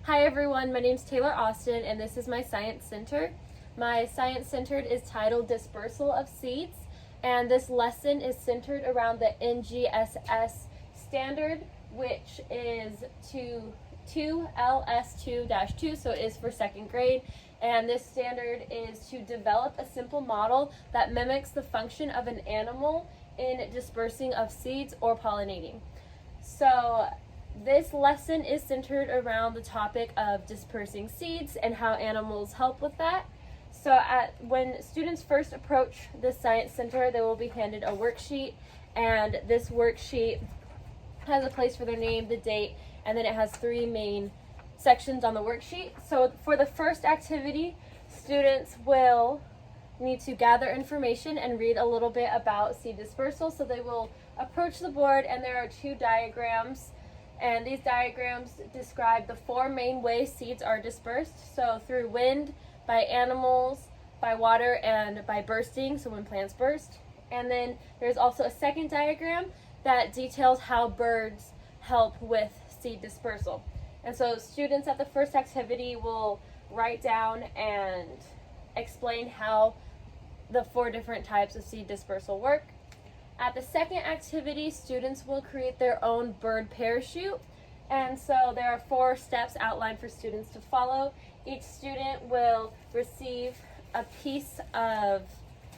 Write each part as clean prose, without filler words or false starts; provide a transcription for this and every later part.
Hi everyone, my name is Taylor Austin and this is my Science Center. My Science Center is titled Dispersal of Seeds, and this lesson is centered around the NGSS standard, which is 2LS2-2, so it is for second grade. And this standard is to develop a simple model that mimics the function of an animal in dispersing of seeds or pollinating. So this lesson is centered around the topic of dispersing seeds and how animals help with that. So when students first approach the Science Center, they will be handed a worksheet, and this worksheet has a place for their name, the date, and then it has three main sections on the worksheet. So for the first activity, students will need to gather information and read a little bit about seed dispersal. So they will approach the board, and there are two diagrams, and these diagrams describe the four main ways seeds are dispersed. So through wind, by animals, by water, and by bursting, so when plants burst. And then there's also a second diagram that details how birds help with seed dispersal. And so students at the first activity will write down and explain how the four different types of seed dispersal work. At the second activity, students will create their own bird parachute. And so there are 4 steps outlined for students to follow. Each student will receive a piece of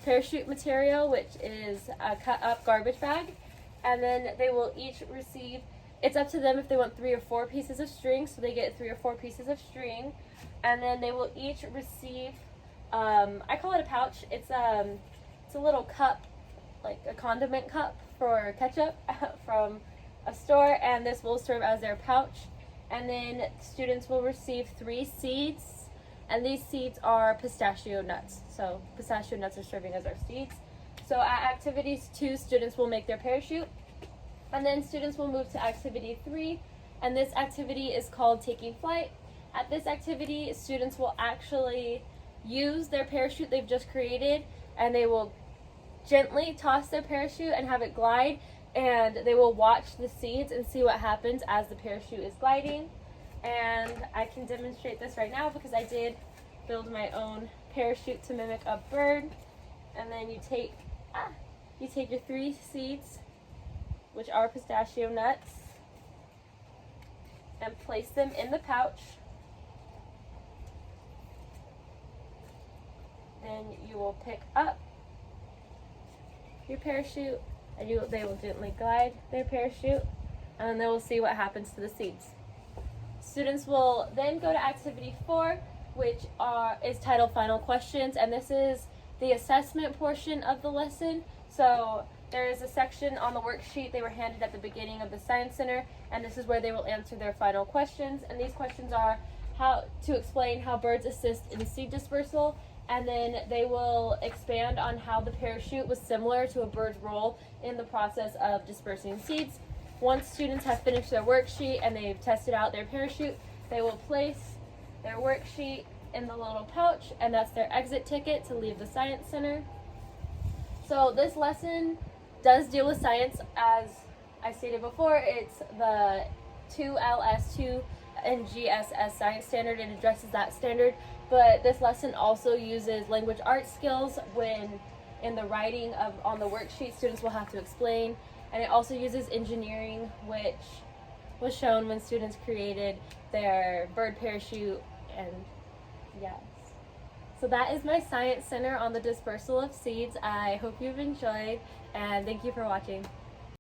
parachute material, which is a cut up garbage bag. And then they will each receive, it's up to them if they want 3 or 4 pieces of string, so they get 3 or 4 pieces of string. And then they will each receive, I call it a pouch. It's a little cup, like a condiment cup for ketchup from a store, and this will serve as their pouch. And then students will receive 3 seeds, and these seeds are pistachio nuts. So pistachio nuts are serving as our seeds. So at activities 2, students will make their parachute, and then students will move to activity 3, and this activity is called taking flight. At this activity, students will actually use their parachute they've just created, and they will gently toss their parachute and have it glide, and they will watch the seeds and see what happens as the parachute is gliding. And I can demonstrate this right now because I did build my own parachute to mimic a bird. And then you take your 3 seeds, which are pistachio nuts, and place them in the pouch. Then you will pick up your parachute, and they will gently glide their parachute, and then they will see what happens to the seeds. Students will then go to activity 4, which is titled Final Questions, and this is the assessment portion of the lesson. So there is a section on the worksheet they were handed at the beginning of the Science Center, and this is where they will answer their final questions. And these questions are how to explain how birds assist in seed dispersal, and then they will expand on how the parachute was similar to a bird's role in the process of dispersing seeds. Once students have finished their worksheet and they've tested out their parachute, they will place their worksheet in the little pouch, and that's their exit ticket to leave the Science Center. So this lesson does deal with science. As I stated before, it's the 2LS2 NGSS science standard. It addresses that standard, but this lesson also uses language arts skills when in the writing on the worksheet students will have to explain, and it also uses engineering, which was shown when students created their bird parachute. And yes, so that is my Science Center on the dispersal of seeds. I hope you've enjoyed, and thank you for watching.